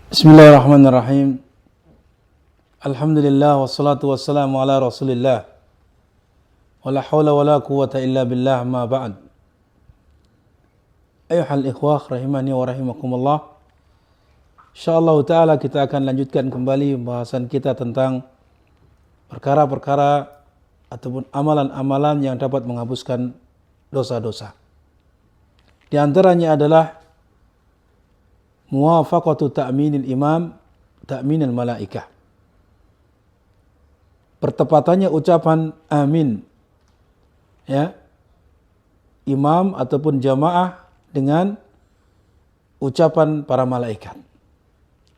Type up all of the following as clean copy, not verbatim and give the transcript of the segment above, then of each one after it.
Bismillahirrahmanirrahim. Alhamdulillah wassalatu wassalamu ala Rasulillah. Wala haula wala quwwata illa billah ma ba'd. Ayuhal ikhwah rahimani wa rahimakumullah. Insyaallah taala kita akan lanjutkan kembali pembahasan kita tentang perkara-perkara ataupun amalan-amalan yang dapat menghapuskan dosa-dosa. Di antaranya adalah muwafaqatu ta'minil imam ta'minil malaikah. Pertepatannya ucapan amin ya imam ataupun jamaah dengan ucapan para malaikat.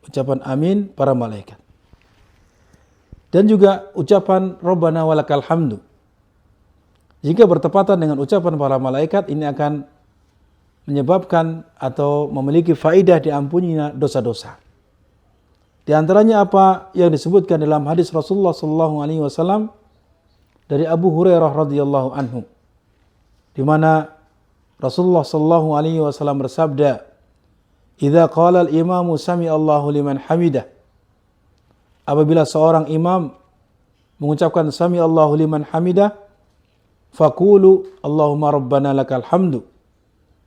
Ucapan amin para malaikat. Dan juga ucapan Rabbana walakal hamdu. Jika bertepatan dengan ucapan para malaikat, ini akan menyebabkan atau memiliki faidah diampuninya dosa-dosa. Di antaranya apa yang disebutkan dalam hadis Rasulullah sallallahu alaihi wasallam dari Abu Hurairah radhiyallahu anhu, di mana Rasulullah sallallahu alaihi wasallam bersabda, "Idza qala al-imamu sami Allahu liman hamidah." Apabila seorang imam mengucapkan sami Allahu liman hamidah, faqulu Allahumma rabbana lakal hamdu.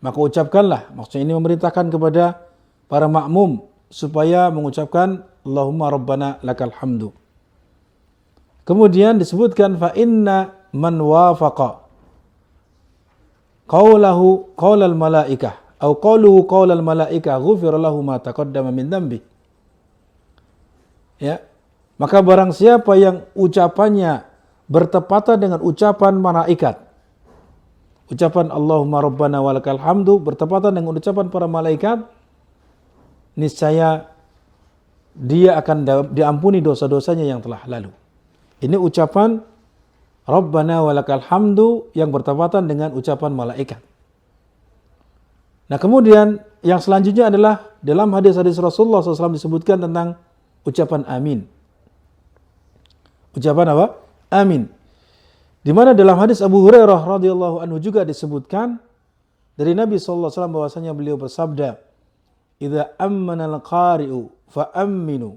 Maka ucapkanlah, maksudnya ini memerintahkan kepada para makmum supaya mengucapkan Allahumma rabbana lakal hamdu. Kemudian disebutkan fa inna man wafaqa qawlahu qawlal malaikah atau qawluhu qawlal malaikah ghufira lahu ma taqaddama min dhanbi. Ya. Maka barang siapa yang ucapannya bertepatan dengan ucapan malaikat, ucapan Allahumma rabbana walakal hamdu bertepatan dengan ucapan para malaikat, niscaya dia akan diampuni dosa-dosanya yang telah lalu. Ini ucapan Rabbana walakal hamdu yang bertepatan dengan ucapan malaikat. Nah kemudian yang selanjutnya adalah dalam hadis-hadis Rasulullah SAW disebutkan tentang ucapan amin. Ucapan apa? Amin. Di mana dalam hadis Abu Hurairah radhiyallahu anhu juga disebutkan dari Nabi sallallahu alaihi wasallam bahwasanya beliau bersabda, "Idza ammana al-qari'u fa amminu."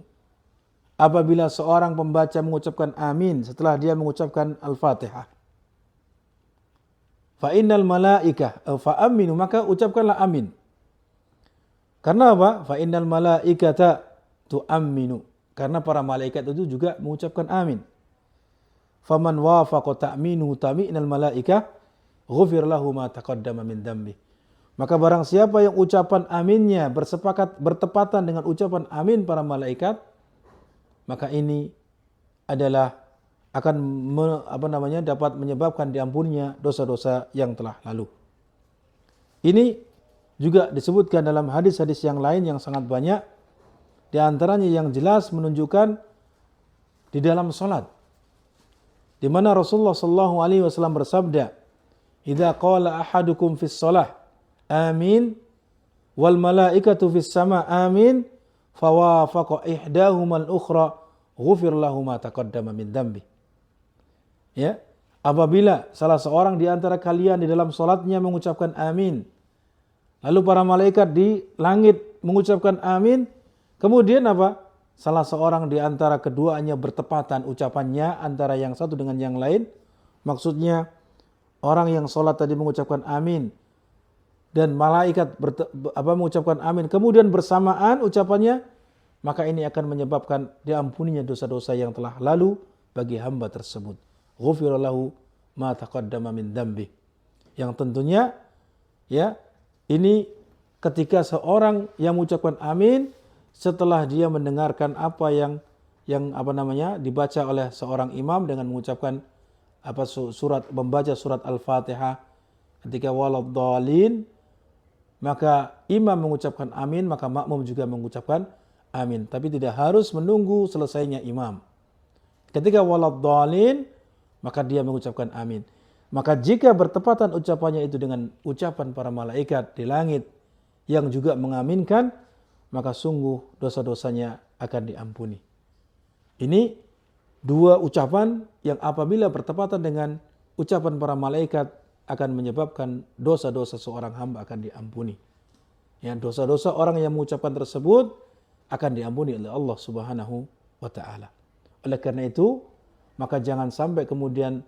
Apabila seorang pembaca mengucapkan amin setelah dia mengucapkan Al-Fatihah. Fa innal malaikah fa amminu, maka ucapkanlah amin. Karena apa? Fa innal malaikata tu'amminu. Karena para malaikat itu juga mengucapkan amin. Faman wafaqa ta'minuhu ta'minal malaikah ghufir lahu ma taqaddama min dhanbi. Maka barang siapa yang ucapan aminnya bertepatan dengan ucapan amin para malaikat, maka ini adalah akan dapat menyebabkan diampuninya dosa-dosa yang telah lalu. Ini juga disebutkan dalam hadis-hadis yang lain yang sangat banyak, di antaranya yang jelas menunjukkan di dalam salat, di mana Rasulullah sallallahu alaihi wasallam bersabda, "Idza qala ahadukum fis shalah amin wal malaikatu fis sama amin fawafaqa ihdahumal ukhra ghufir lahu ma taqaddama min dhanbi." Ya, apabila salah seorang di antara kalian di dalam salatnya mengucapkan amin, lalu para malaikat di langit mengucapkan amin, kemudian apa? Salah seorang di antara keduanya bertepatan ucapannya antara yang satu dengan yang lain. Maksudnya orang yang sholat tadi mengucapkan amin dan malaikat mengucapkan amin, kemudian bersamaan ucapannya, maka ini akan menyebabkan diampuninya dosa-dosa yang telah lalu bagi hamba tersebut. Ghufira lahu ma taqaddama min dhanbi. Yang tentunya ya ini ketika seorang yang mengucapkan amin setelah dia mendengarkan apa yang dibaca oleh seorang imam dengan mengucapkan membaca surat Al-Fatihah ketika waladhdallin, maka imam mengucapkan amin, maka makmum juga mengucapkan amin, tapi tidak harus menunggu selesainya imam. Ketika waladhdallin, maka dia mengucapkan amin. Maka jika bertepatan ucapannya itu dengan ucapan para malaikat di langit yang juga mengaminkan, maka sungguh dosa-dosanya akan diampuni. Ini dua ucapan yang apabila bertepatan dengan ucapan para malaikat akan menyebabkan dosa-dosa seorang hamba akan diampuni. Ya, dosa-dosa orang yang mengucapkan tersebut akan diampuni oleh Allah Subhanahu wa taala. Oleh karena itu, maka jangan sampai kemudian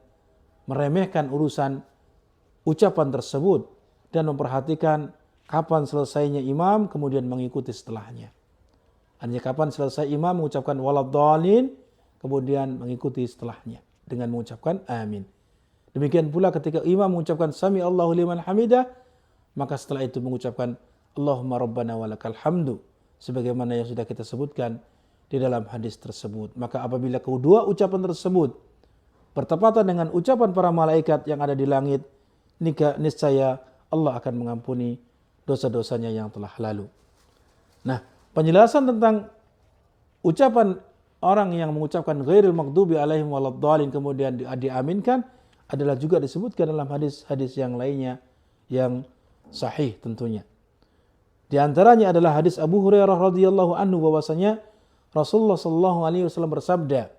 meremehkan urusan ucapan tersebut dan memperhatikan kapan selesainya imam kemudian mengikuti setelahnya. Hanya kapan selesai imam mengucapkan waladhdallin kemudian mengikuti setelahnya dengan mengucapkan amin. Demikian pula ketika imam mengucapkan sami Allahu liman hamidah, maka setelah itu mengucapkan Allahumma rabbana walakal hamdu sebagaimana yang sudah kita sebutkan di dalam hadis tersebut. Maka apabila kedua ucapan tersebut bertepatan dengan ucapan para malaikat yang ada di langit, niscaya Allah akan mengampuni dosa-dosanya yang telah lalu. Nah, penjelasan tentang ucapan orang yang mengucapkan ghairil maghdubi alaihim waladdallin kemudian diaminkan adalah juga disebutkan dalam hadis-hadis yang lainnya yang sahih tentunya. Di antaranya adalah hadis Abu Hurairah radhiyallahu anhu bahwasanya Rasulullah sallallahu alaihi wasallam bersabda,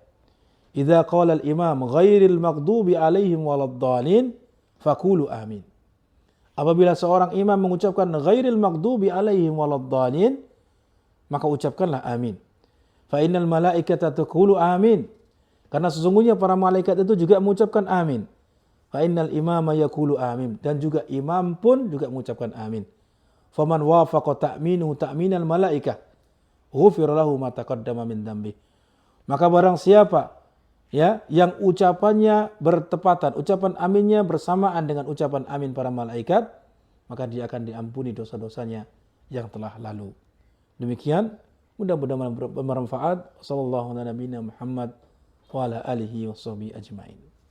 "Idza qala al-imam ghairil maghdubi alaihim waladdallin faqulu amin." Apabila seorang imam mengucapkan ghairil maghdubi alaihim waladdallin, maka ucapkanlah amin. Fa innal malaikata taqulu amin. Karena sesungguhnya para malaikat itu juga mengucapkan amin. Fa innal imama yaqulu amin, dan juga imam pun juga mengucapkan amin. Faman wafaqa ta'minuhu ta'minal malaikah ghufira lahu ma taqaddama min dzambi. Maka barang siapa ya yang ucapannya bertepatan, ucapan aminnya bersamaan dengan ucapan amin para malaikat, maka dia akan diampuni dosa-dosanya yang telah lalu. Demikian, mudah-mudahan bermanfaat. Sallallahu alaihi wa sallam Muhammad wa ala alihi wa sahbihi ajmain.